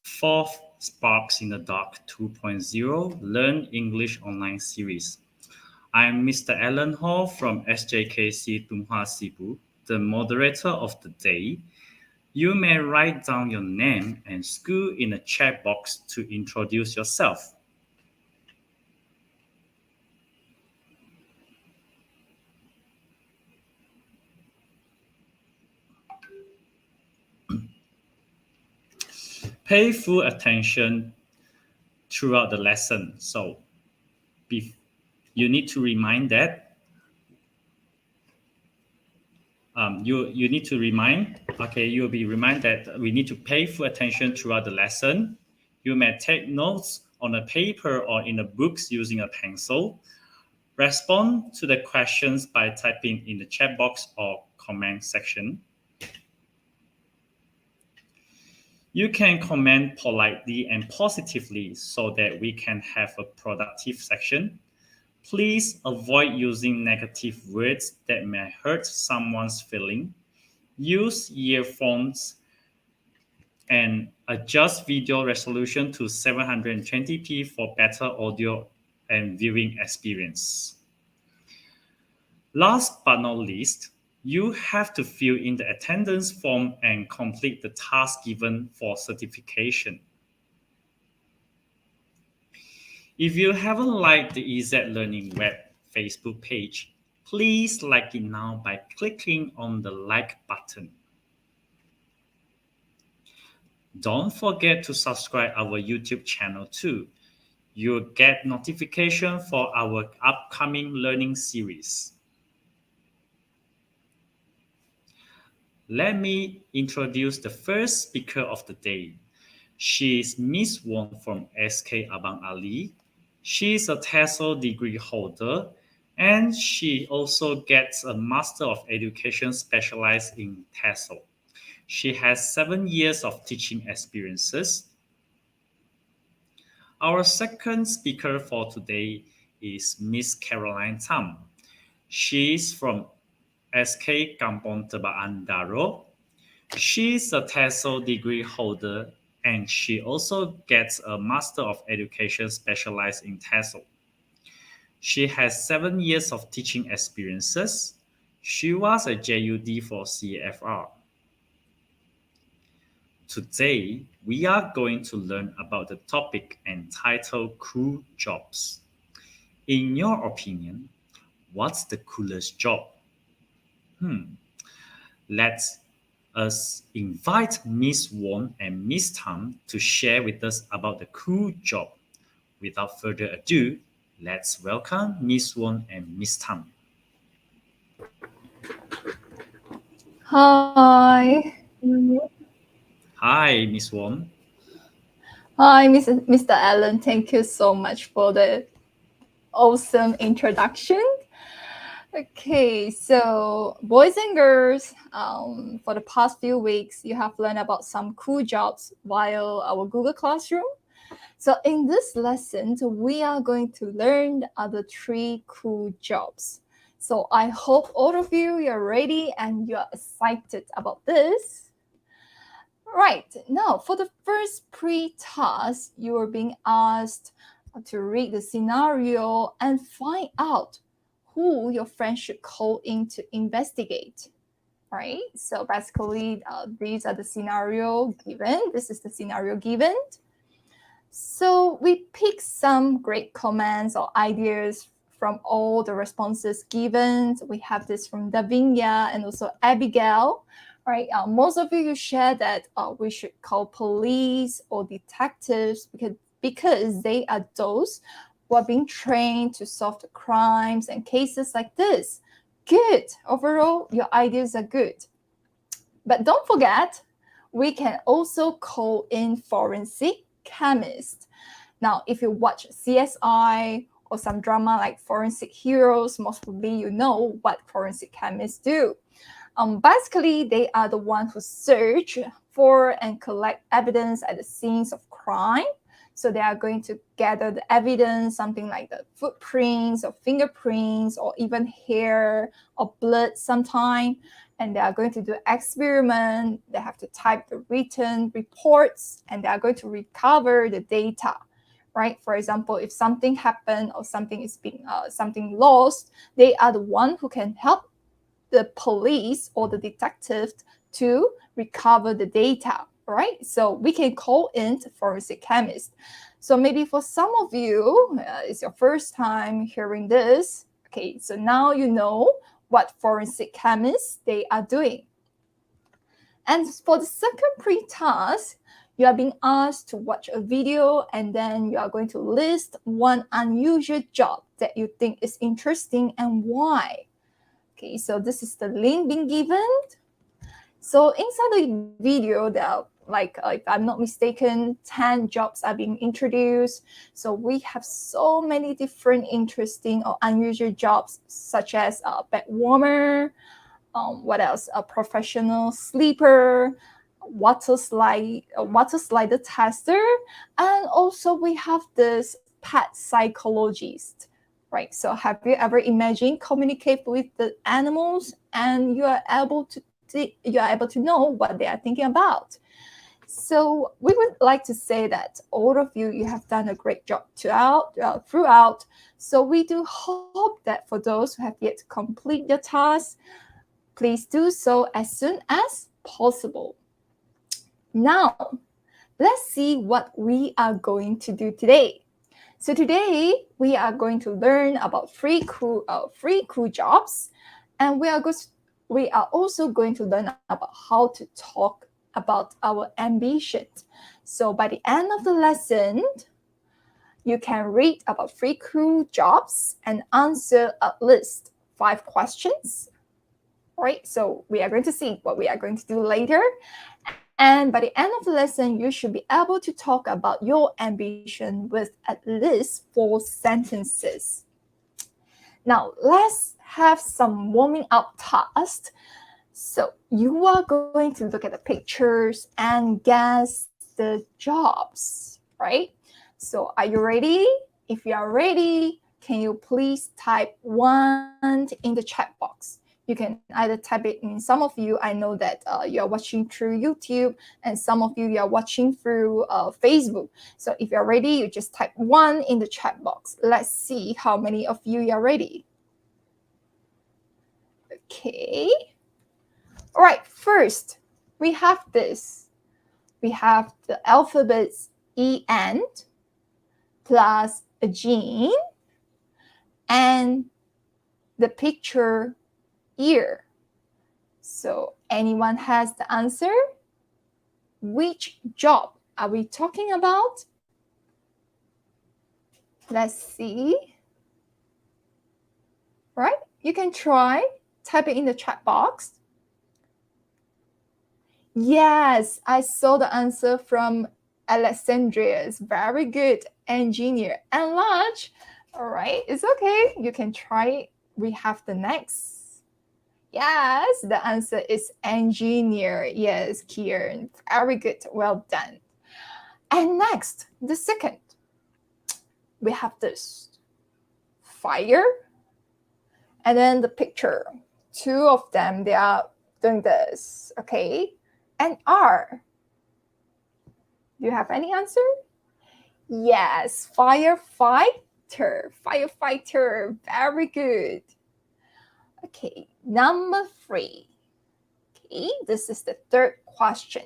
Fourth, Sparks in the Dark 2.0 Learn English Online Series. I'm Mr. Alan Hall from SJKC Tung Sibu, the moderator of the day. You may write down your name and school in the chat box to introduce yourself. Pay full attention throughout the lesson. So you need to remind that you'll be reminded that we need to pay full attention throughout the lesson. You may take notes on a paper or in the books using a pencil. Respond to the questions by typing in the chat box or comment section. You can comment politely and positively so that we can have a productive section. Please avoid using negative words that may hurt someone's feeling. Use earphones and adjust video resolution to 720p for better audio and viewing experience. Last but not least, you have to fill in the attendance form and complete the task given for certification. If you haven't liked the EZ Learning Web Facebook page, please like it now by clicking on the like button. Don't forget to subscribe our YouTube channel too. You'll get notification for our upcoming learning series. Let me introduce the first speaker of the day. She is Miss Wong from SK Abang Ali. She is a TESOL degree holder, and she also gets a Master of Education specialized in TESOL. She has 7 years of teaching experiences. Our second speaker for today is Miss Caroline Tham. She is from SK Kampong Tebaang Daro. She's a TESOL degree holder and she also gets a Master of Education specialized in TESOL. She has 7 years of teaching experiences. She was a JUD for CFR. Today, we are going to learn about the topic entitled Cool Jobs. In your opinion, what's the coolest job? Let us invite Miss Wong and Miss Tham to share with us about the cool job. Without further ado, let's welcome Miss Wong and Miss Tham. Hi. Hi, Miss Wong. Hi, Mr. Allen. Thank you so much for the awesome introduction. Okay, so boys and girls, for the past few weeks, you have learned about some cool jobs via our Google Classroom. So in this lesson, we are going to learn the other 3 cool jobs. So I hope all of you are ready and you're excited about this. Right, now for the first pre-task, you are being asked to read the scenario and find out who your friend should call in to investigate, right? So basically, these are the scenario given. This is the scenario given. So we pick some great comments or ideas from all the responses given. We have this from Davinia and also Abigail, right? Most of you share that we should call police or detectives because they are those who are being trained to solve the crimes and cases like this. Good. Overall, your ideas are good. But don't forget, we can also call in forensic chemists. Now, if you watch CSI or some drama like Forensic Heroes, most probably you know what forensic chemists do. Basically, they are the ones who search for and collect evidence at the scenes of crime. So they are going to gather the evidence, something like the footprints or fingerprints or even hair or blood sometime. and they are going to do experiment. They have to type the written reports, and they are going to recover the data, right? For example, if something happened or something is being something lost, they are the one who can help the police or the detective to recover the data, right? So we can call in forensic chemist. So maybe for some of you, it's your first time hearing this. Okay, so now you know what forensic chemists they are doing. And for the second pre-task, you are being asked to watch a video, and then you are going to list one unusual job that you think is interesting and why. Okay, so this is the link being given. So inside the video, there are if I'm not mistaken, 10 jobs are being introduced. So we have so many different interesting or unusual jobs, such as a bed warmer, what else? A professional sleeper, water slider tester, and also we have this pet psychologist, right? So have you ever imagined communicate with the animals and you are able to know what they are thinking about? So we would like to say that all of you have done a great job throughout. So we do hope that for those who have yet to complete the task, please do so as soon as possible. Now, let's see what we are going to do today. So today we are going to learn about free crew jobs, and we are also going to learn about how to talk about our ambitions. So by the end of the lesson, you can read about free crew jobs and answer at least 5 questions. Right? So we are going to see what we are going to do later. And by the end of the lesson, you should be able to talk about your ambition with at least 4 sentences. Now, let's have some warming up tasks. So you are going to look at the pictures and guess the jobs, right? So are you ready? If you are ready, can you please type 1 in the chat box? You can either type it in. Some of you, I know that you are watching through YouTube, and some of you are watching through Facebook. So if you're ready, you just type 1 in the chat box. Let's see how many of you are ready. Okay. All right, first, we have this. We have the alphabets EN plus a gene and the picture ear. So anyone has the answer? Which job are we talking about? Let's see. Right? You can try. Type it in the chat box. Yes, I saw the answer from Alexandria's. Very good. Engineer. And lunch. All right, it's okay. You can try it. We have the next. Yes, the answer is engineer. Yes, Kieran. Very good. Well done. And next, the second. We have this. Fire. And then the picture. 2 of them, they are doing this. Okay. And R. Do you have any answer? Yes, firefighter. Firefighter. Very good. Okay, number 3. Okay, this is the third question.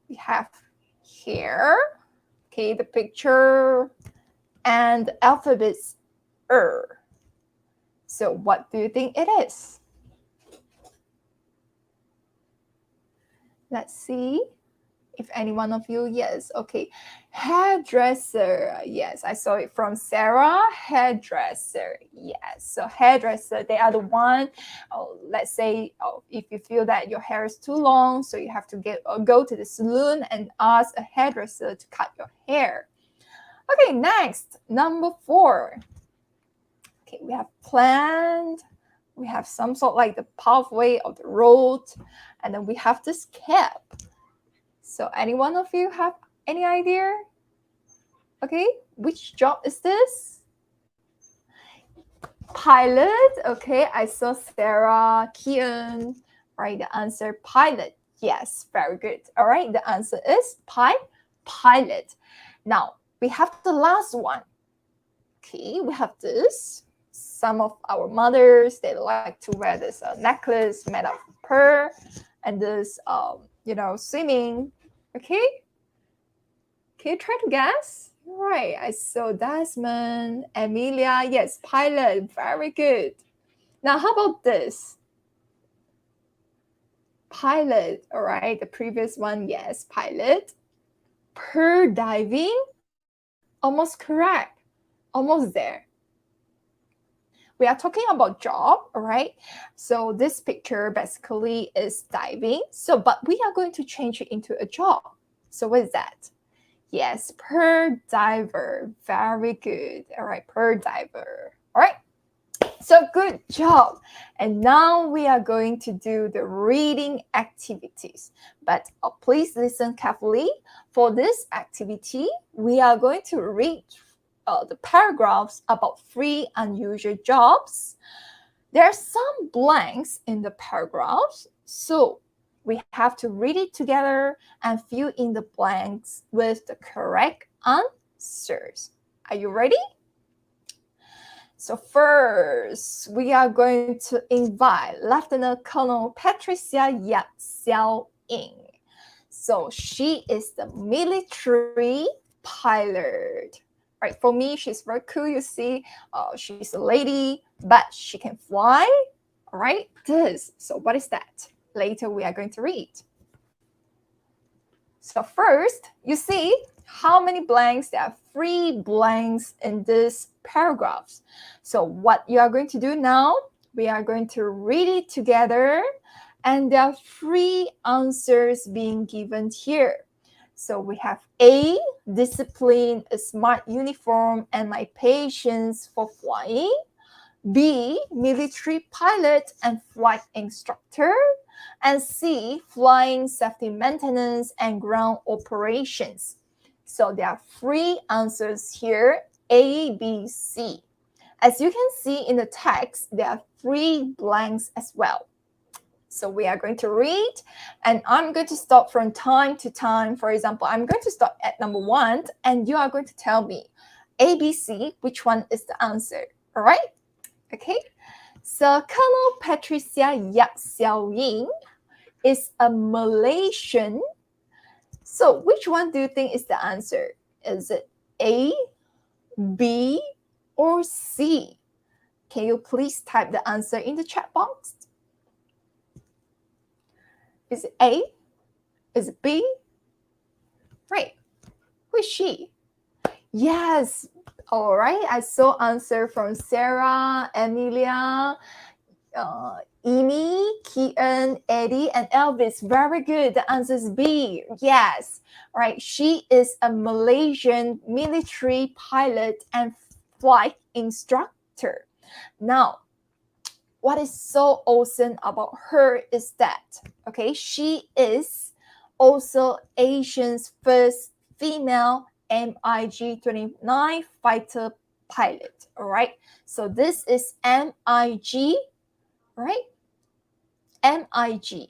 We have here, okay, the picture and the alphabets So what do you think it is? Let's see if any one of you, yes, okay. Hairdresser, yes, I saw it from Sarah. Hairdresser, yes. So hairdresser, they are the one, let's say, if you feel that your hair is too long, so you have to go to the salon and ask a hairdresser to cut your hair. Okay, next, number 4. Okay, we have planned. We have some sort like the pathway of the road. And then we have this cap. So any one of you have any idea? Okay, which job is this? Pilot. Okay, I saw Sarah, Kian. All right, the answer pilot. Yes, very good. All right, the answer is pilot. Now, we have the last one. Okay, we have this. Some of our mothers, they like to wear this necklace made of pearl and this, swimming. Okay, can you try to guess? Right, I saw Desmond, Emilia. Yes, pilot. Very good. Now, how about this? Pilot. All right, the previous one, yes, pilot. Per diving. Almost correct. Almost there. We are talking about job, all right? So this picture basically is diving. But we are going to change it into a job. So what is that? Yes, per diver. Very good. All right, per diver. All right. So good job. And now we are going to do the reading activities. But please listen carefully. For this activity, we are going to read the paragraphs about 3 unusual jobs. There are some blanks in the paragraphs. So we have to read it together and fill in the blanks with the correct answers. Are you ready? So first, we are going to invite Lieutenant Colonel Patricia Yap Xiao Ying. So she is the military pilot. Right, for me, she's very cool. You see, she's a lady, but she can fly. All right, this. So what is that? Later, we are going to read. So first, you see how many blanks? There are 3 blanks in this paragraphs. So what you are going to do now, we are going to read it together. And there are 3 answers being given here. So we have A, discipline, a smart uniform, and my patience for flying. B, military pilot and flight instructor. And C, flying safety maintenance and ground operations. So there are 3 answers here, A, B, C. As you can see in the text, there are 3 blanks as well. So we are going to read, and I'm going to stop from time to time. For example, I'm going to stop at number 1, and you are going to tell me, A, B, C, which one is the answer. All right? Okay. So Colonel Patricia Yap Xiao Ying is a Malaysian. So which one do you think is the answer? Is it A, B, or C? Can you please type the answer in the chat box? Is it A? Is it B? Right. Who is she? Yes. All right. I saw answer from Sarah, Emilia, Amy, Kian, Eddie, and Elvis. Very good. The answer is B. Yes. All right. She is a Malaysian military pilot and flight instructor. Now, what is so awesome about her is that, okay, she is also Asia's first female MiG-29 fighter pilot, all right? So this is MiG, right? MiG-29.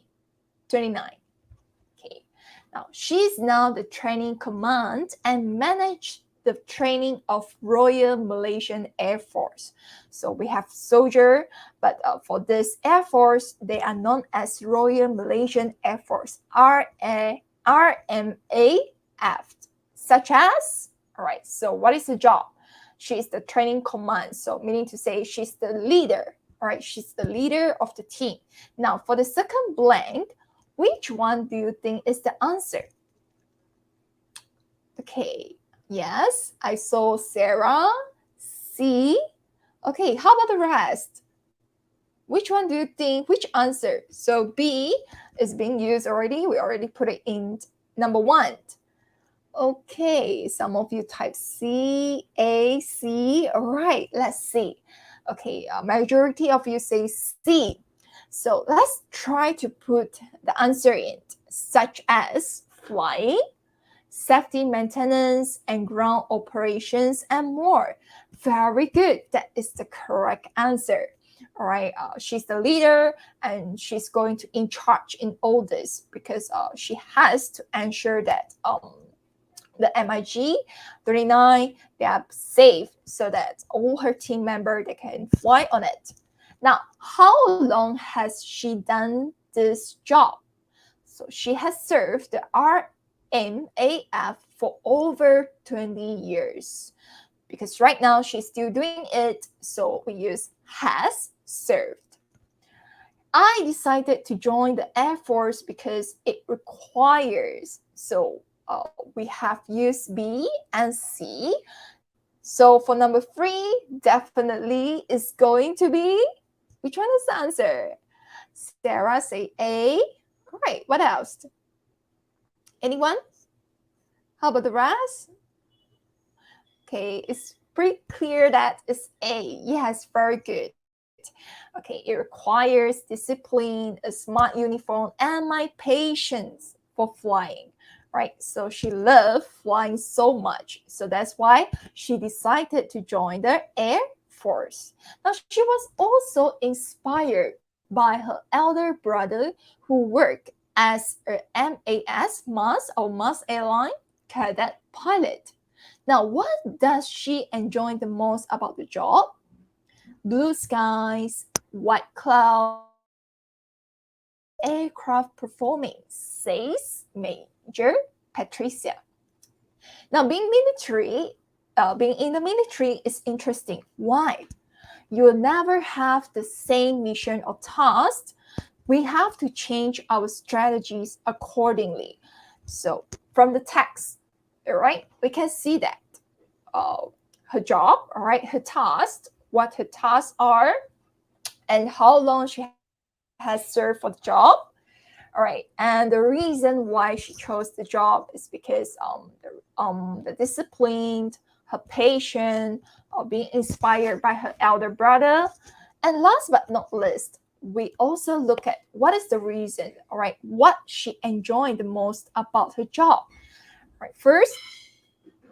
Okay, now she's now the training command and manage the training of Royal Malaysian Air Force. So we have soldier, but for this Air Force, they are known as Royal Malaysian Air Force, RMAF, such as, all right, so what is the job? She is the training command, so meaning to say she's the leader, all right, she's the leader of the team. Now, for the second blank, which one do you think is the answer? Okay. Yes, I saw Sarah, C. Okay, how about the rest? Which one do you think, which answer? So B is being used already. We already put it in number 1. Okay, some of you type C, A, C. All right, let's see. Okay, majority of you say C. So let's try to put the answer in, such as flying, safety maintenance, and ground operations, and more. Very good. That is the correct answer. All right. She's the leader, and she's going to in charge in all this because she has to ensure that the MiG 39 they are safe so that all her team members they can fly on it. Now, how long has she done this job? So she has served the RMAF for over 20 years. Because right now she's still doing it, so we use has served. I decided to join the Air Force because it requires. So we have used B and C. So for number 3, definitely is going to be, which one is the answer? Sarah say A. Great. What else? Anyone? How about the rest? Okay, it's pretty clear that it's A. Yes, very good. Okay, it requires discipline, a smart uniform, and my patience for flying, right? So she loved flying so much. So that's why she decided to join the Air Force. Now, she was also inspired by her elder brother who worked as a MAS airline cadet pilot. Now, what does she enjoy the most about the job? Blue skies, white clouds, aircraft performing, says Major Patricia. Now, being in the military is interesting. Why? You'll never have the same mission or task. We have to change our strategies accordingly. So, from the text, all right, we can see that her job, all right, her tasks, what her tasks are, and how long she has served for the job. All right, and the reason why she chose the job is because the discipline, her patience, being inspired by her elder brother, and last but not least, we also look at what is the reason, all right, what she enjoyed the most about her job. All right, first,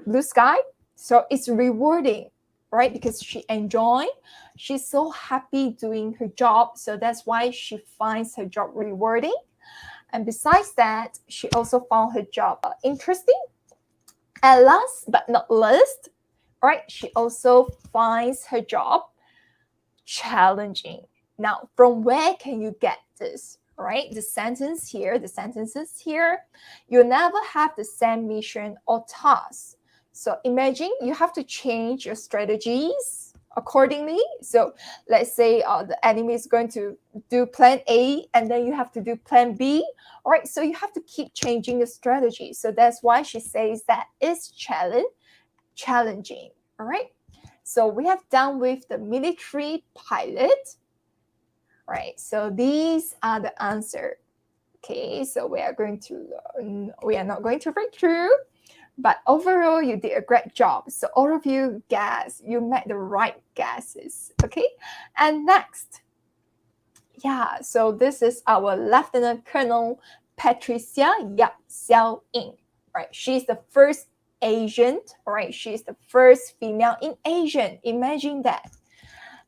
blue sky. So it's rewarding, right? Because she's so happy doing her job. So that's why she finds her job rewarding. And besides that, she also found her job interesting. And last but not least, right, she also finds her job challenging. Now, from where can you get this? Right? The sentences here, you'll never have the same mission or task. So imagine you have to change your strategies accordingly. So let's say the enemy is going to do plan A and then you have to do plan B. All right, so you have to keep changing the strategy. So that's why she says that it's challenging. All right, so we have done with the military pilot. Right, so these are the answer. Okay, so we are not going to read through, but overall you did a great job. So all of you guys, you made the right guesses. Okay, and next, yeah, so this is our Lieutenant Colonel Patricia Yap Xiao-Ying. Right, she's the first Asian. Right, she's the first female in Asian. Imagine that.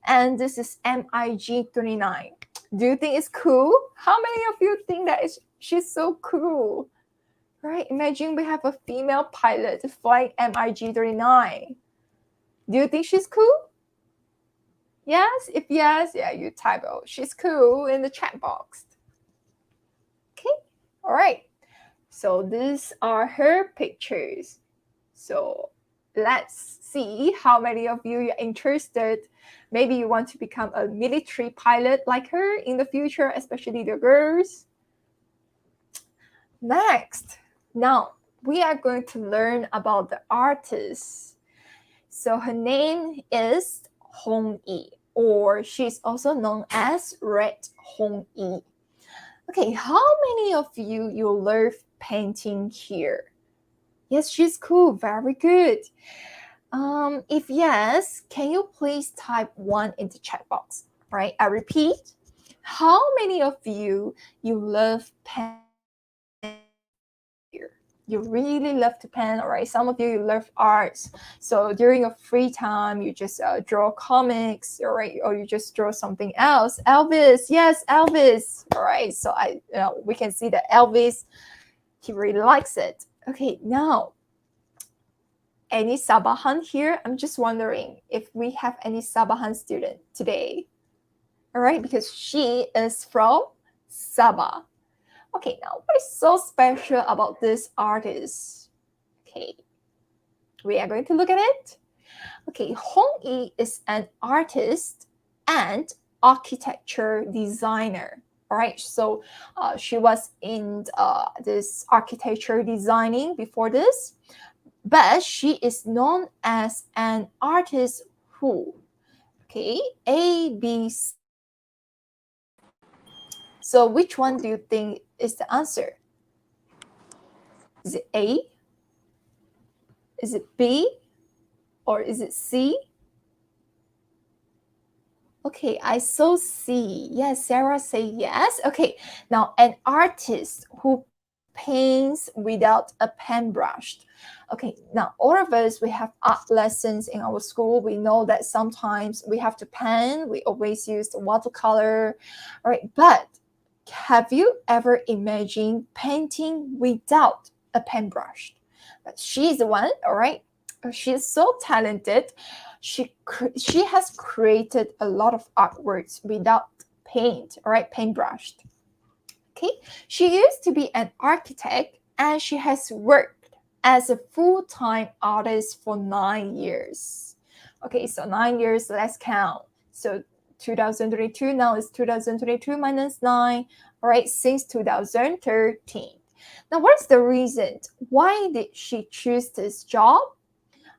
And this is MiG 39. Do you think it's cool? How many of you think that she's so cool? Right? Imagine we have a female pilot flying MiG 39. Do you think she's cool? Yes? If yes, yeah, you type, oh, she's cool in the chat box. Okay? All right. So these are her pictures. So let's see how many of you are interested. Maybe you want to become a military pilot like her in the future, especially the girls. Next, now we are going to learn about the artist. So her name is Hong Yi, or she's also known as Red Hong Yi. Okay, how many of you love painting here? Yes, she's cool. Very good. If yes, can you please type 1 in the chat box? Right? I repeat, how many of you love painting here? You really love to paint, all right? Some of you love arts. So during your free time, you just draw comics, all right? Or you just draw something else. Elvis, yes, Elvis, all right? So we can see that Elvis, he really likes it. Okay, now, any Sabahan here? I'm just wondering if we have any Sabahan student today. All right, because she is from Sabah. Okay, now what is so special about this artist? Okay, we are going to look at it. Okay, Hong Yi is an artist and architecture designer. All right, so she was in this architecture designing before this, but she is known as an artist who, okay, A, B, C. So which one do you think is the answer? Is it A? Is it B? Or is it C? Okay, I saw C. Yes, Sarah say yes. Okay, now an artist who paints without a paintbrush. Okay, now all of us, we have art lessons in our school. We know that sometimes we have to paint. We always use the watercolor. All right, but have you ever imagined painting without a paintbrush? But she's the one, all right? She's so talented. She has created a lot of artworks without paint, all right, paintbrush. Okay, she used to be an architect and she has worked as a full-time artist for 9 years. Okay, so 9 years, let's count. So 2022, now it's 2022 minus 9, all right, since 2013. Now, what's the reason? Why did she choose this job?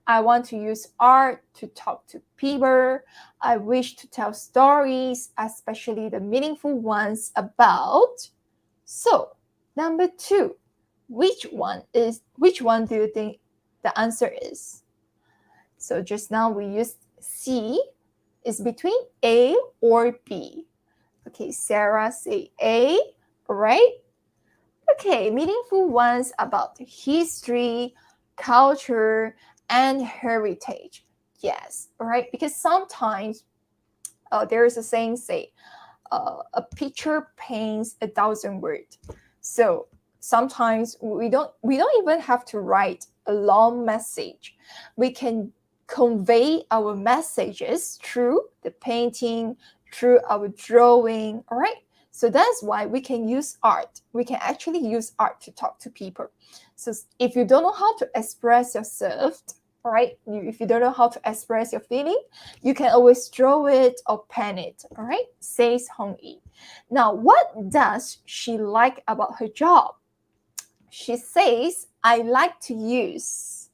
I want to use art to talk to people. I wish to tell stories, especially the meaningful ones about. So, number 2, which one do you think the answer is? So just now we used C. Is between A or B? Okay, Sarah say A, all right? Okay, meaningful ones about history, culture, and heritage. Yes, all right? Because sometimes there is a saying, say, a picture paints 1,000 words. So sometimes we don't even have to write a long message. We can convey our messages through the painting, through our drawing, all right? So that's why we can use art. We can actually use art to talk to people. So if you don't know how to express yourself, all right, if you don't know how to express your feeling, you can always draw it or pen it, all right, says Hong Yi. Now, what does she like about her job? She says, I like to use,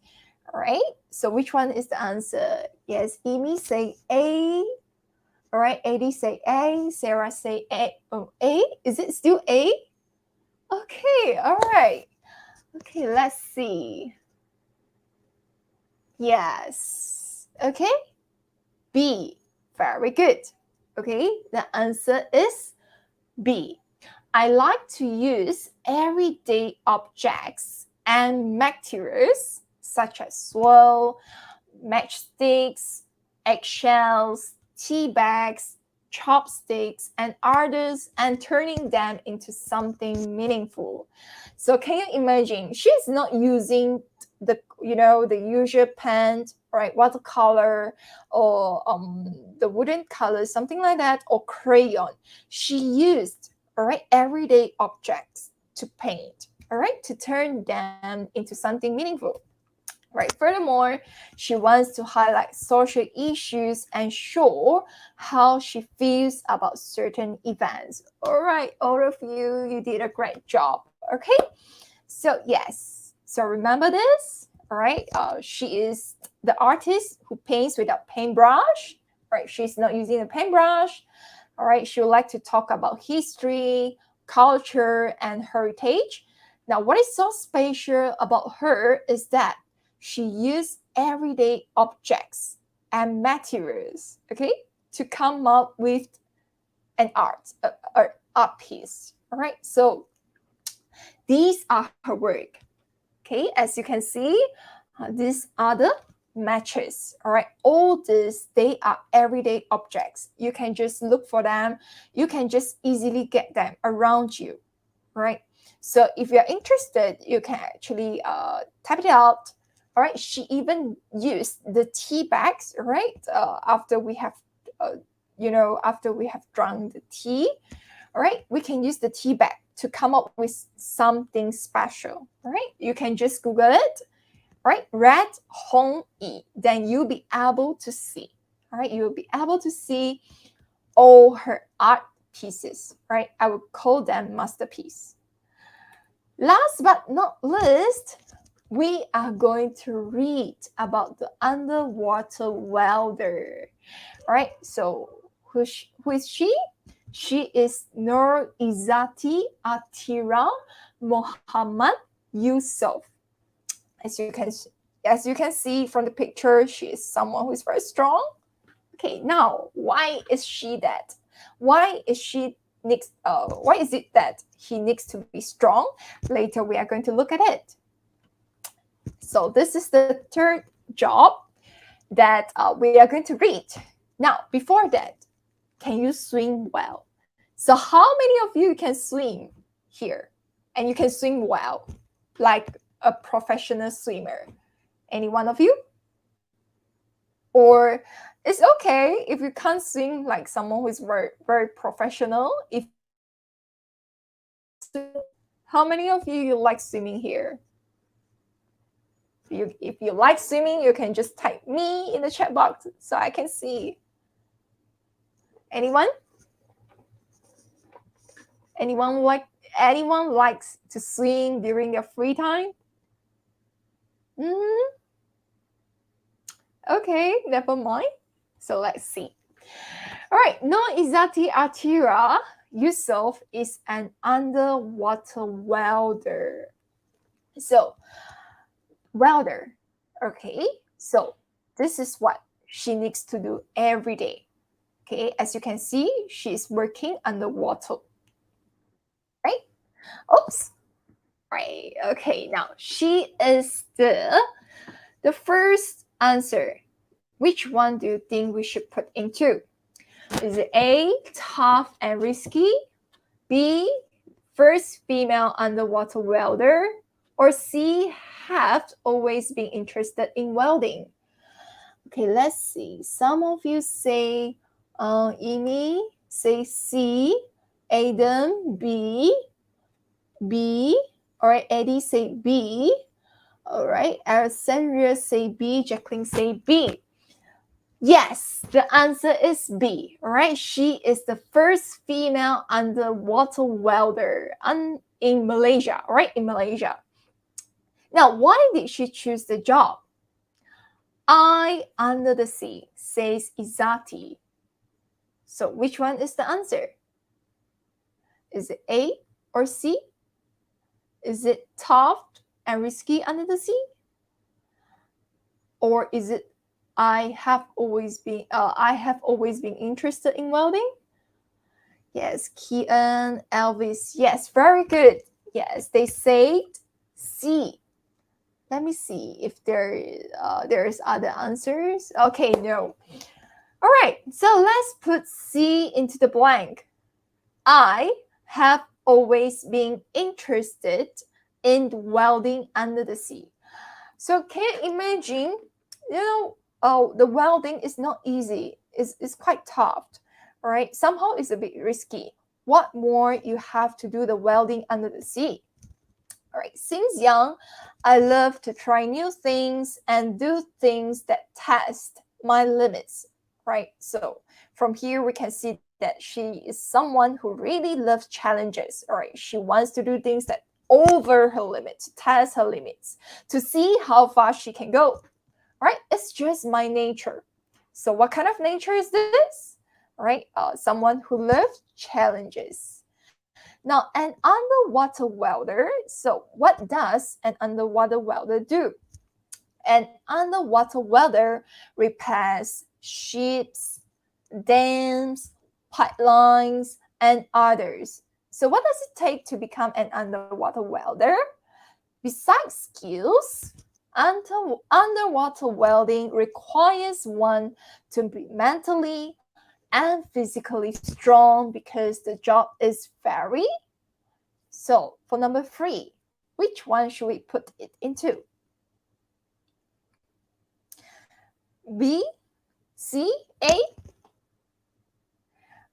all right? So which one is the answer? Yes, Amy say A. All right, AD say A. Sarah say A. Oh, A? Is it still A? Okay, all right. Okay, let's see. Yes. Okay. B. Very good. Okay, the answer is B. I like to use everyday objects and materials such as swirl, matchsticks, eggshells, tea bags, chopsticks, and others, and turning them into something meaningful. So can you imagine? She's not using the usual pen, right, watercolor, or the wooden color, something like that, or crayon. She used, all right, everyday objects to paint, all right, to turn them into something meaningful. Right. Furthermore, she wants to highlight social issues and show how she feels about certain events. All right, all of you, you did a great job. Okay. So yes. So remember this. All right. She is the artist who paints without paintbrush. Right. She's not using a paintbrush. All right. She would like to talk about history, culture, and heritage. Now, what is so special about her is that she used everyday objects and materials, okay, to come up with an art piece. All right, so these are her work. Okay, as you can see, these are the matches. All right, all these, they are everyday objects. You can just look for them. You can just easily get them around you. All right, so if you're interested, you can actually type it out. All right, she even used the tea bags, right? After we have, after we have drunk the tea, all right, we can use the tea bag to come up with something special. All right, you can just Google it. All right, red Hong Yi. Then you'll be able to see. All right, you'll be able to see all her art pieces. Right, I would call them masterpiece. Last but not least, we are going to read about the underwater welder. All right, so who is she? She is Nur Izzati Atira Muhammad Yusuf. As you can see from the picture, she is someone who is very strong. Okay, now why is she that? Why is it that he needs to be strong? Later we are going to look at it. So this is the third job that we are going to read. Now, before that, can you swim well? So how many of you can swim here? And you can swim well, like a professional swimmer? Any one of you? Or it's okay if you can't swim like someone who is very, very professional. How many of you like swimming here? If you like swimming, you can just type me in the chat box so I can see. Anyone? Anyone likes to swim during their free time? Okay, never mind. So let's see. All right, Nur Izzati Atira Yusuf is an underwater welder. So, welder. Okay, so this is what she needs to do every day. Okay, as you can see, she's working underwater. Right? Oops. Right. Okay, now she is the first answer. Which one do you think we should put into? Is it A, tough and risky? B, first female underwater welder? Or C, have always been interested in welding? Okay, let's see. Some of you say Amy, say C, Adam, B. All right, Eddie say B. All right, Alessandria say B, Jacqueline say B. Yes, the answer is B. All right, she is the first female underwater welder in Malaysia. All right, in Malaysia. Now, why did she choose the job? I under the sea, says Izzati. So which one is the answer? Is it A or C? Is it tough and risky under the sea? Or is it I have always been interested in welding? Yes, Kian, Elvis. Yes, very good. Yes, they said C. Let me see if there's other answers. Okay, no. All right, so let's put C into the blank. I have always been interested in welding under the sea. So can you imagine, the welding is not easy. It's quite tough, all right? Somehow it's a bit risky. What more you have to do the welding under the sea? All right, since young, I love to try new things and do things that test my limits, right? So from here, we can see that she is someone who really loves challenges, all right? She wants to do things that over her limits, test her limits, to see how far she can go, all right? It's just my nature. So what kind of nature is this? All right, someone who loves challenges. Now, an underwater welder, so what does an underwater welder do? An underwater welder repairs ships, dams, pipelines, and others. So what does it take to become an underwater welder? Besides skills, underwater welding requires one to be mentally and physically strong because the job is very. So for number 3, which one should we put it into? B, C, A?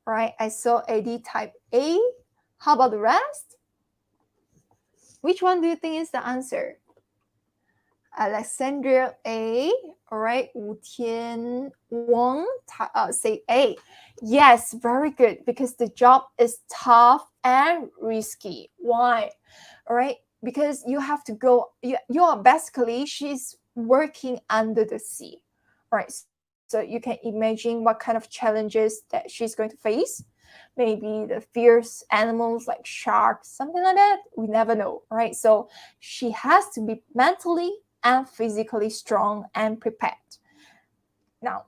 All right, I saw AD type A. How about the rest? Which one do you think is the answer? Alexandria A. All right, Wu Tian Wong say A. Yes, very good, because the job is tough and risky. Why? All right, because you have to go, you are basically, she's working under the sea. All right, so you can imagine what kind of challenges that she's going to face. Maybe the fierce animals like sharks, something like that. We never know, right? So she has to be mentally and physically strong and prepared. Now,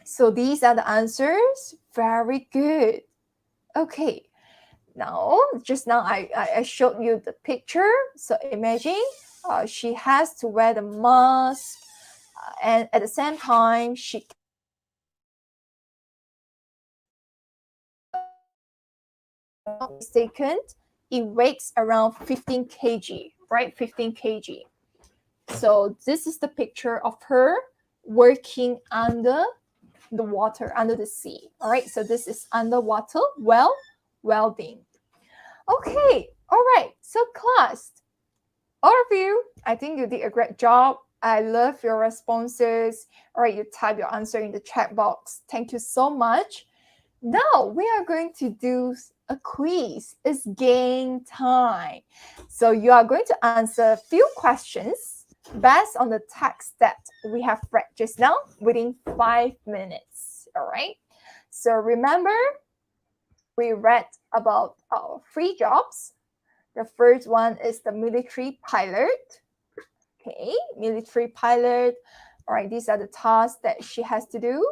so these are the answers. Very good. Okay. Now, just now I showed you the picture. So imagine she has to wear the mask, and at the same time, she mistaken, it weighs around 15 kg, right? 15 kg. So this is the picture of her working under the water, under the sea. All right, so this is underwater welding. Okay, all right, so class, all of you, I think you did a great job. I love your responses. All right, you type your answer in the chat box. Thank you so much. Now we are going to do a quiz. It's game time. So you are going to answer a few questions based on the text that we have read just now within 5 minutes. All right. So remember, we read about our 3 jobs. The first one is the military pilot. Okay, military pilot. All right, these are the tasks that she has to do.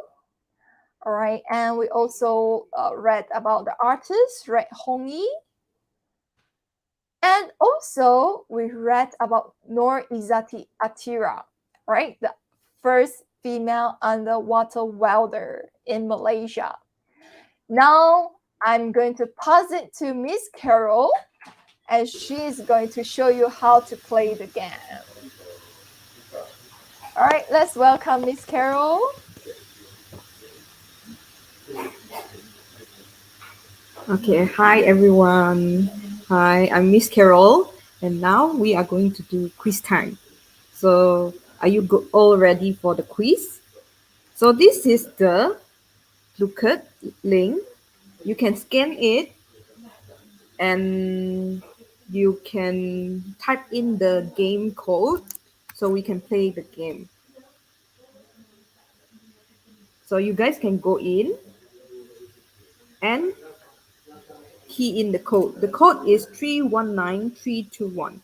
All right, and we also read about the artist, right, Hong Yi. And also we read about Nur Izzati Atira, right, the first female underwater welder in Malaysia. Now I'm going to pass it to Miss Carol, and she's going to show you how to play the game. All right, let's welcome Miss Carol. Okay, hi everyone. Hi, I'm Miss Carol, and now we are going to do quiz time. So, are you all ready for the quiz? So, this is the Lookit link. You can scan it and you can type in the game code so we can play the game. So, you guys can go in and key in the code. The code is 319321.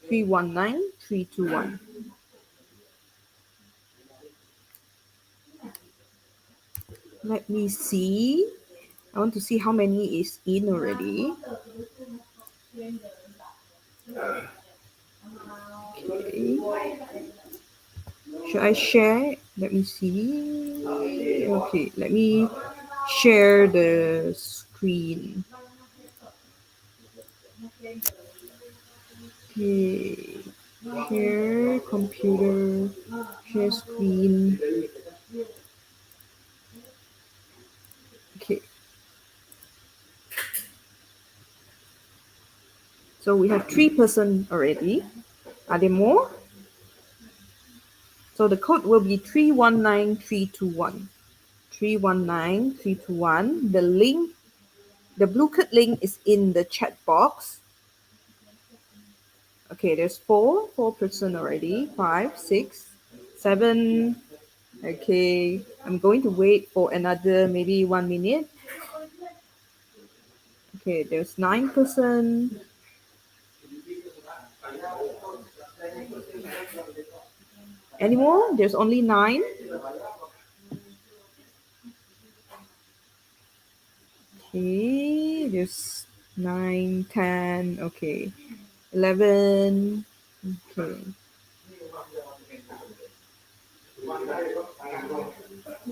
319321. Let me see. I want to see how many is in already. Okay. Should I share? Let me see. Okay, let me share the screen. Okay. Share computer, share screen. Okay. So we have 3 persons already. Are there more? So the code will be 319321. 319321. The link, the Bluecard link is in the chat box. Okay, there's 4 persons already. 5, 6, 7. Okay, I'm going to wait for another maybe 1 minute. Okay, there's 9 persons. Any more? There's only 9. Okay, there's 9, 10. Okay, 11. Okay.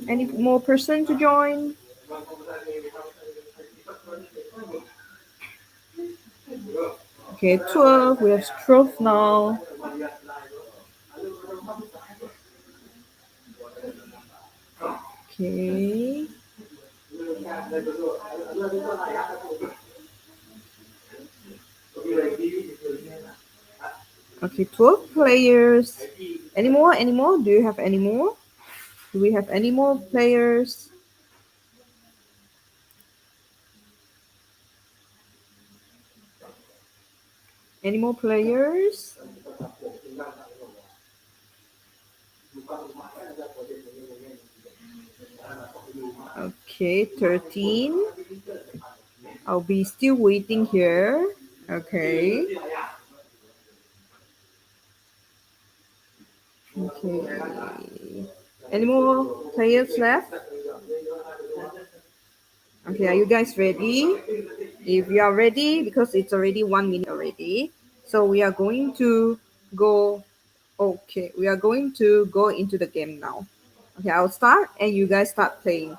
Any more person to join? Okay, 12. We have 12 now. Okay. Okay, 12 players. Any more? Any more? Do you have any more? Do we have any more players? Any more players? Okay, 13. I'll be still waiting here. Okay. Okay. Any more players left? Okay, are you guys ready? If you are ready, because it's already 1 minute already, so we are going to go. Okay, we are going to go into the game now. Okay, I'll start and you guys start playing.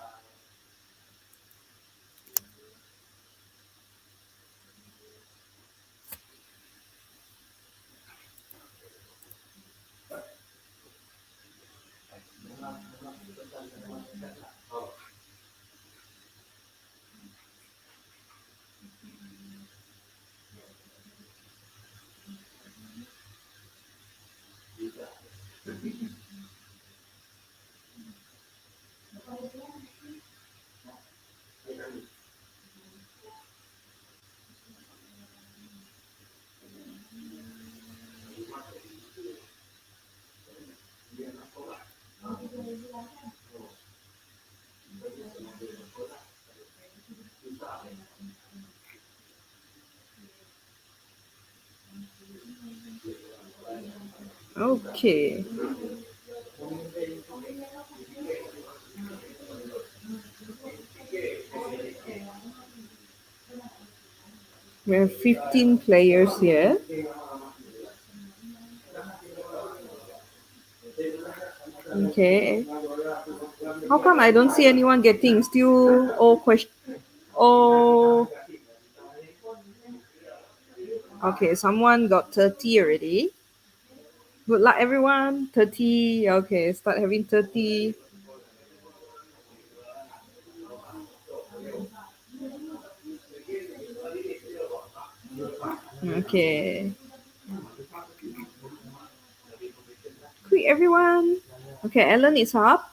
Okay. We have 15 players here. Okay. How come I don't see anyone getting still all question? Oh. Okay, someone got 30 already. Good luck, everyone. 30. Okay, start having 30. Okay. Quick, everyone. Okay, Ellen is up.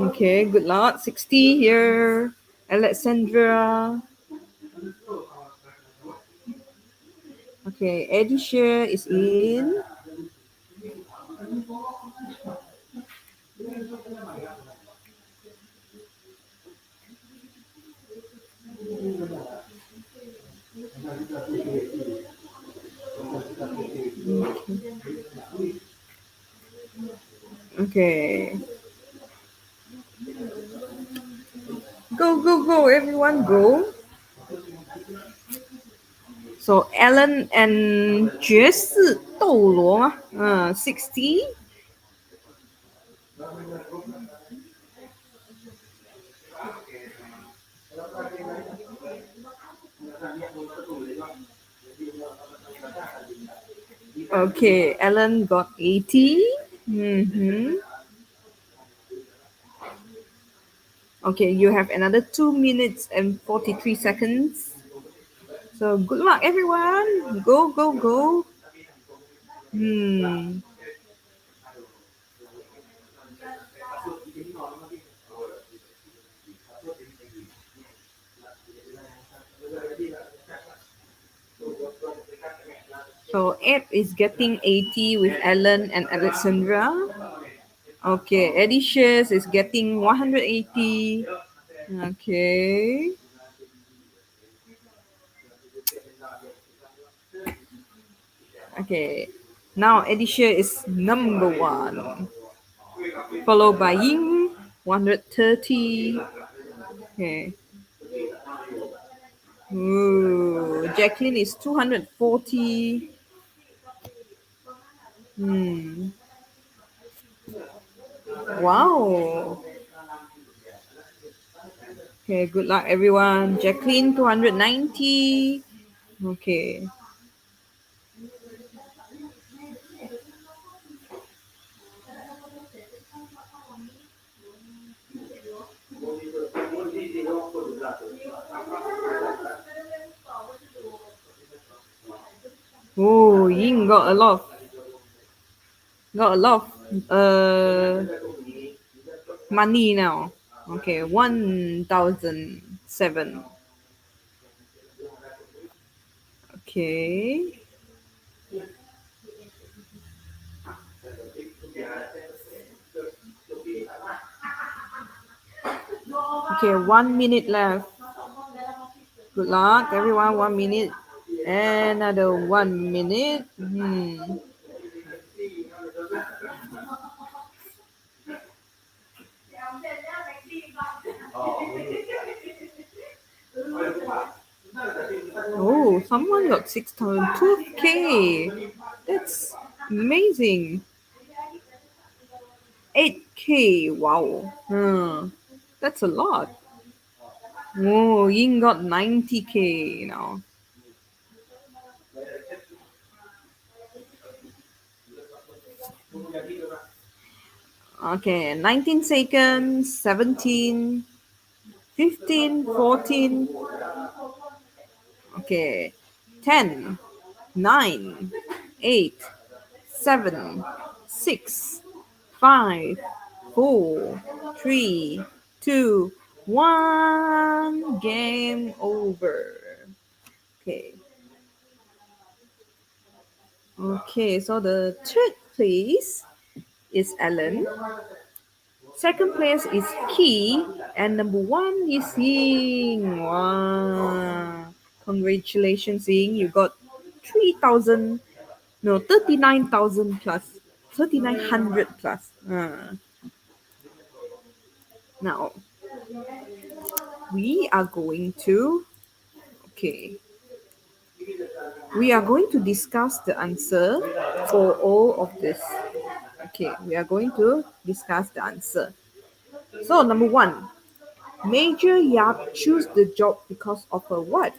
Okay, good luck. 60 here. Alexandra. Okay, Edisha is in. Okay. Go, go, go, everyone go. So Ellen and 爵士斗罗吗？60. Okay, Ellen got 80. Okay, you have another 2 minutes and 43 seconds. So good luck, everyone. Go, go, go. So Ed is getting 80 with Ellen and Alexandra. Okay, Eddie Shares is getting 180. Okay. Okay. Now Eddie Share is number 1. Followed by Ying, 130. Okay. Ooh, Jacqueline is 240. Wow. Okay, good luck everyone. Jacqueline 290. Okay. Oh, Ying got a lot of money now. Okay, 1,007. Okay. Okay, 1 minute left. Good luck, everyone. 1 minute. Another 1 minute. Oh, someone got 6,002K. That's amazing. 8K. Wow. That's a lot. Oh, Ying got 90K now. Okay, 19 seconds, 17, 15, 14. Okay, 10, 9, 8, 7, 6, 5, 4, 3, 2, 1. Game over. Okay. Okay, so the third place is Ellen. Second place is Key, and number 1 is Ying. Wow. Congratulations, Ying. You got 39,000 plus. 3,900 plus. Now, we are going to discuss the answer for all of this. Okay, we are going to discuss the answer. So, number 1, Major Yap chose the job because of her what?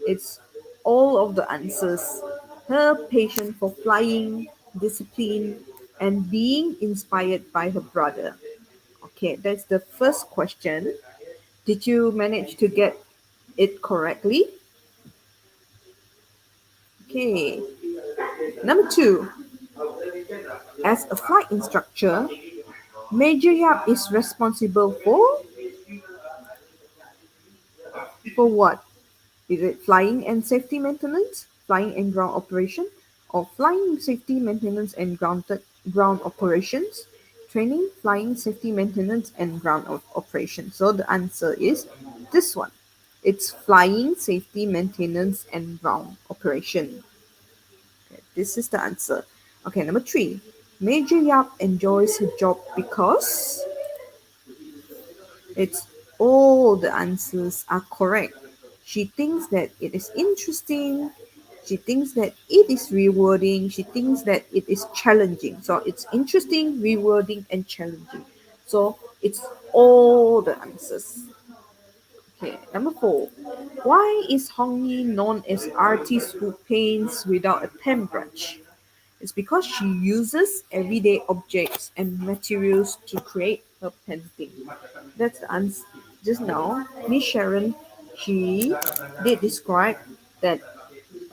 It's all of the answers. Her passion for flying, discipline, and being inspired by her brother. Okay, that's the first question. Did you manage to get it correctly? Okay. Number 2. As a flight instructor, Major Yap is responsible for what? Is it flying and safety maintenance, flying and ground operation, or flying safety maintenance and ground operations, training, flying safety maintenance and ground operations? So the answer is this one. It's flying safety maintenance and ground operation. Okay, this is the answer. Okay, number 3. Major Yap enjoys her job because it's all the answers are correct. She thinks that it is interesting. She thinks that it is rewarding. She thinks that it is challenging. So it's interesting, rewarding, and challenging. So it's all the answers. Okay, number 4. Why is Hong Yi known as artist who paints without a pen brush? It's because she uses everyday objects and materials to create her painting. That's the answer. Just now, Miss Sharon, she did describe that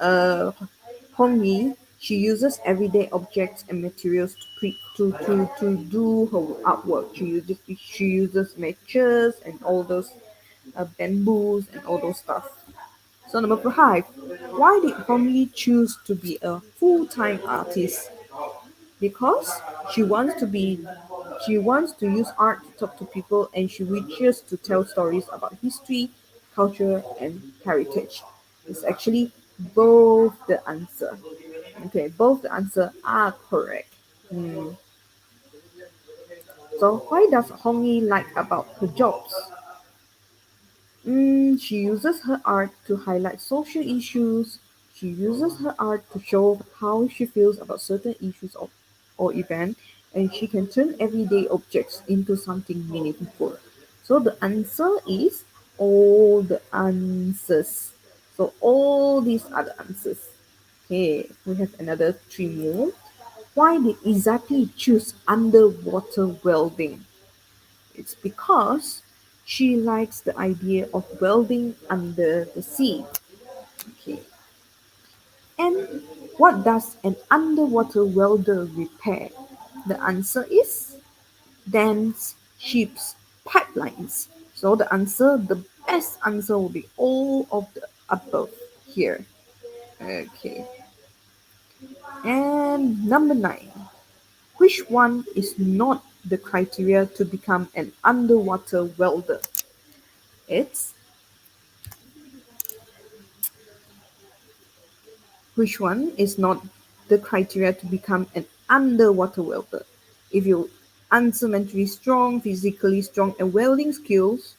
Hong Yi, she uses everyday objects and materials to do her artwork. She uses matches and all those bamboos and all those stuff. So number 5, why did Hong Yi choose to be a full-time artist? Because she wants to use art to talk to people, and she wishes to tell stories about history, culture, and heritage. It's actually both the answer. Okay, both the answer are correct. So why does Hong Yi like about her jobs? She uses her art to highlight social issues. She uses her art to show how she feels about certain issues or event, and she can turn everyday objects into something meaningful. So the answer is all the answers. So all these are the answers. Okay, we have another 3 more. Why did Izati choose underwater welding? It's because she likes the idea of welding under the sea. Okay. And what does an underwater welder repair? The answer is dams, ships, pipelines. So the best answer will be all of the above here. Okay. And number 9. Which one is not the criteria to become an underwater welder? It's which one is not the criteria to become an underwater welder? If you answer mentally strong, physically strong, and welding skills,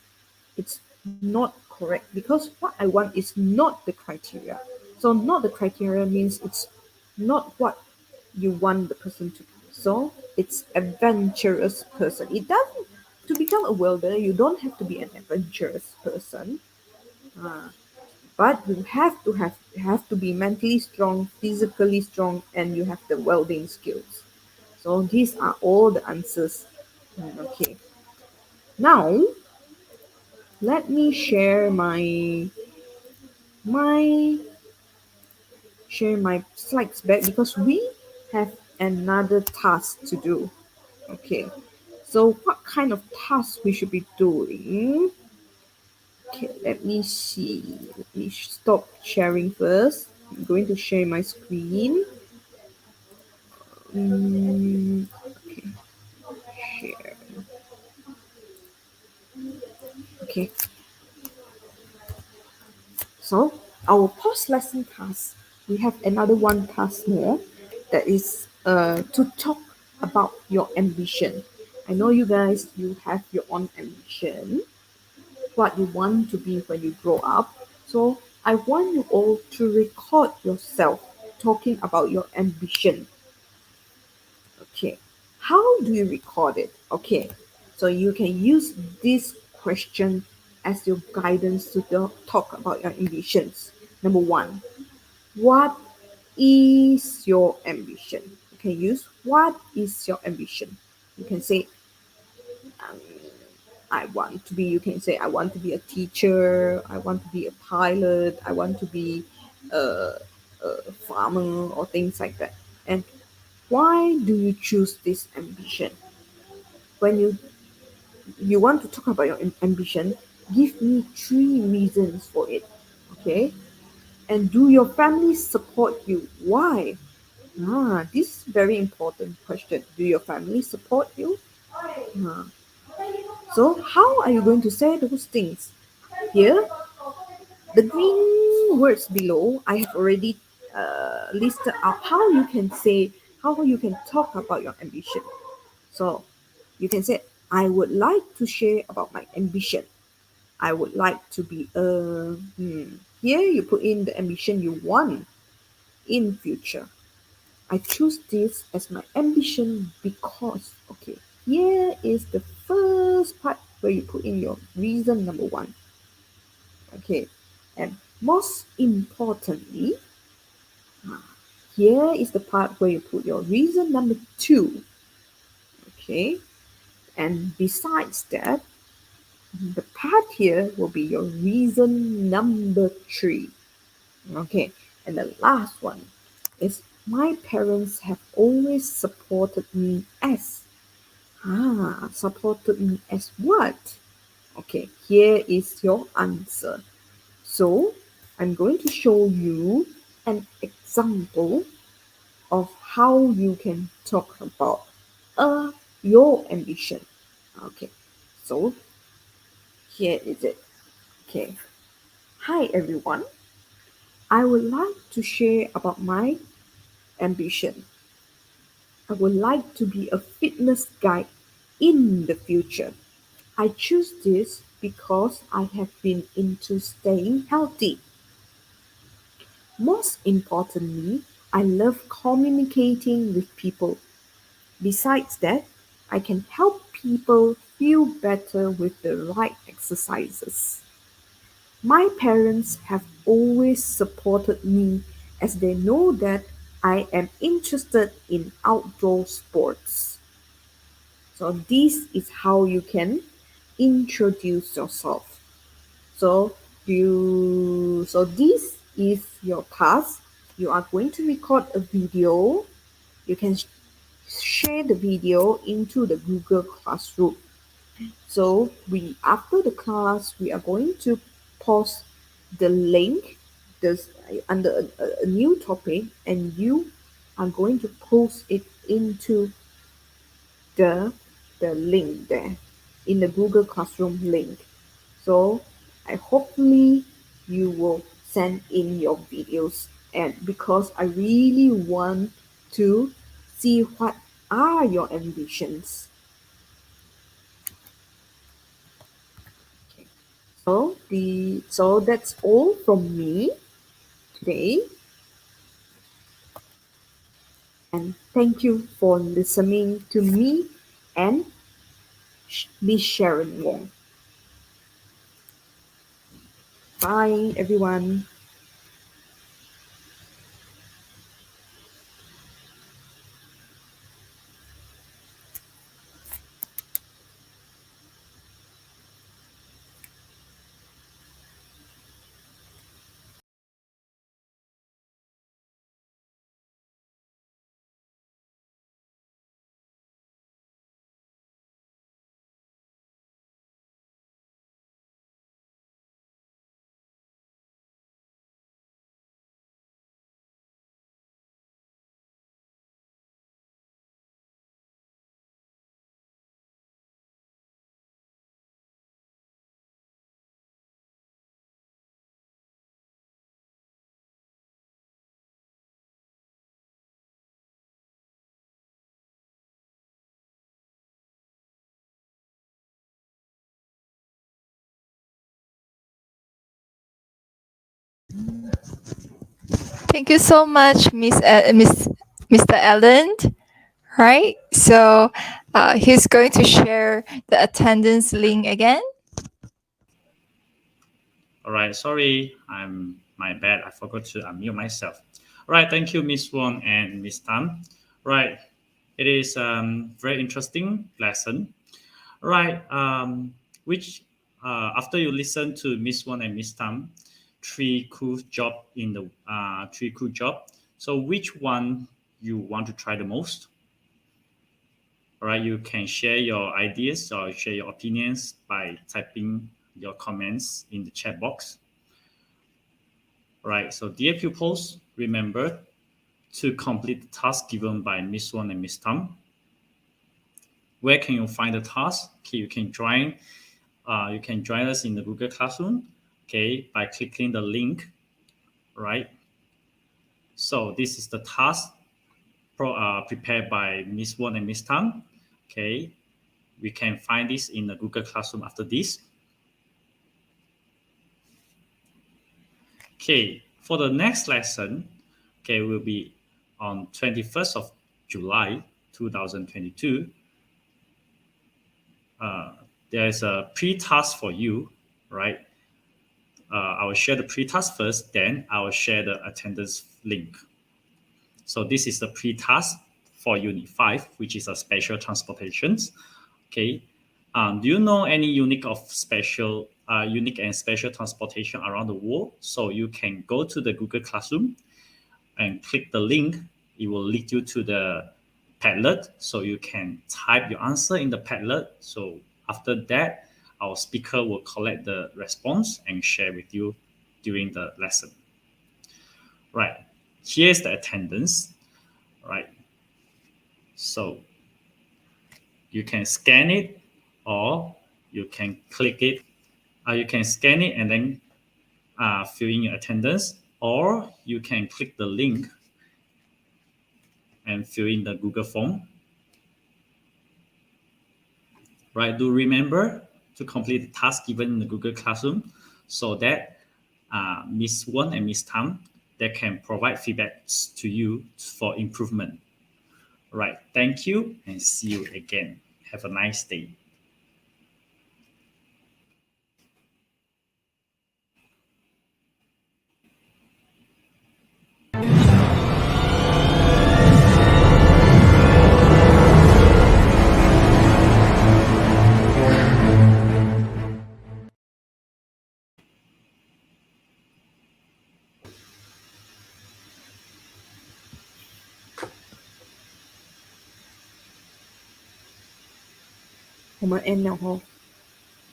it's not correct because what I want is not the criteria. So not the criteria means it's not what you want the person to be. So it's adventurous person. It doesn't to become a welder, you don't have to be an adventurous person. But you have to be mentally strong, physically strong, and you have the welding skills. So these are all the answers. Okay. Now let me share my slides back because we have another task to do. Okay. So what kind of task we should be doing? Okay, let me see. Let me stop sharing first. I'm going to share my screen. Okay, share. Okay. So our post lesson task, we have another one task more that is to talk about your ambition. I know you guys, you have your own ambition, what you want to be when you grow up. So I want you all to record yourself talking about your ambition. Okay, how do you record it? Okay, so you can use this question as your guidance to talk about your ambitions. Number 1, what is your ambition? You can use what is your ambition. You can say, you can say, I want to be a teacher, I want to be a pilot, I want to be a farmer, or things like that. And why do you choose this ambition? When you want to talk about your ambition, give me 3 reasons for it. Okay? And do your family support you? Why? This is a very important question. Do your family support you? So how are you going to say those things? Here, the green words below, I have already listed out how you can talk about your ambition. So you can say, I would like to share about my ambition. I would like to be here you put in the ambition you want in future. I choose this as my ambition because, okay, here is the first part where you put in your reason number 1. Okay, and most importantly, here is the part where you put your reason number 2. Okay, and besides that, the part here will be your reason number 3. Okay, and the last one is my parents have always supported me as. Supported me as what? Okay, here is your answer. So I'm going to show you an example of how you can talk about your ambition. Okay, so here is it. Okay, hi everyone. I would like to share about my ambition. I would like to be a fitness guide in the future. I choose this because I have been into staying healthy. Most importantly, I love communicating with people. Besides that, I can help people feel better with the right exercises. My parents have always supported me as they know that I am interested in outdoor sports. So this is how you can introduce yourself. So this is your task. You are going to record a video. You can share the video into the Google Classroom. So after the class, we are going to post the link under a new topic, and you are going to post it into the link there in the Google Classroom link. So I hopefully you will send in your videos, and because I really want to see what are your ambitions. Okay. So that's all from me today. And thank you for listening to me and Miss Sharon Wong. Bye everyone. Thank you so much, Mr. Allen. Right. So he's going to share the attendance link again. All right, sorry, my bad. I forgot to unmute myself. All right, thank you, Miss Wong and Miss Tham. Right, it is very interesting lesson. All right, which after you listen to Miss Wong and Miss Tham, three cool job. So which one you want to try the most? All right, you can share your ideas or share your opinions by typing your comments in the chat box. All right, so dear pupils, remember to complete the task given by Miss Wong and Miss Tham. Where can you find the task? Okay, you can join us in the Google Classroom, okay, by clicking the link, right? So this is the task prepared by Miss Wong and Miss Tham. Okay, we can find this in the Google Classroom after this. Okay, for the next lesson, okay, will be on 21st of July 2022. There's a pre-task for you, right? I will share the pre-task first, then I will share the attendance link. So this is the pre-task for Unit 5, which is a special transportations. Okay. Do you know any unique and special transportation around the world? So you can go to the Google Classroom and click the link. It will lead you to the Padlet. So you can type your answer in the Padlet. So after that, our speaker will collect the response and share with you during the lesson. Right. Here's the attendance. Right. So you can scan it, or you can click it. You can scan it and then fill in your attendance, or you can click the link and fill in the Google form. Right, do remember to complete the task given in the Google Classroom so that Miss Wong and Miss Tham, they can provide feedbacks to you for improvement. Right, thank you and see you again. Have a nice day. 我们 end 了吼。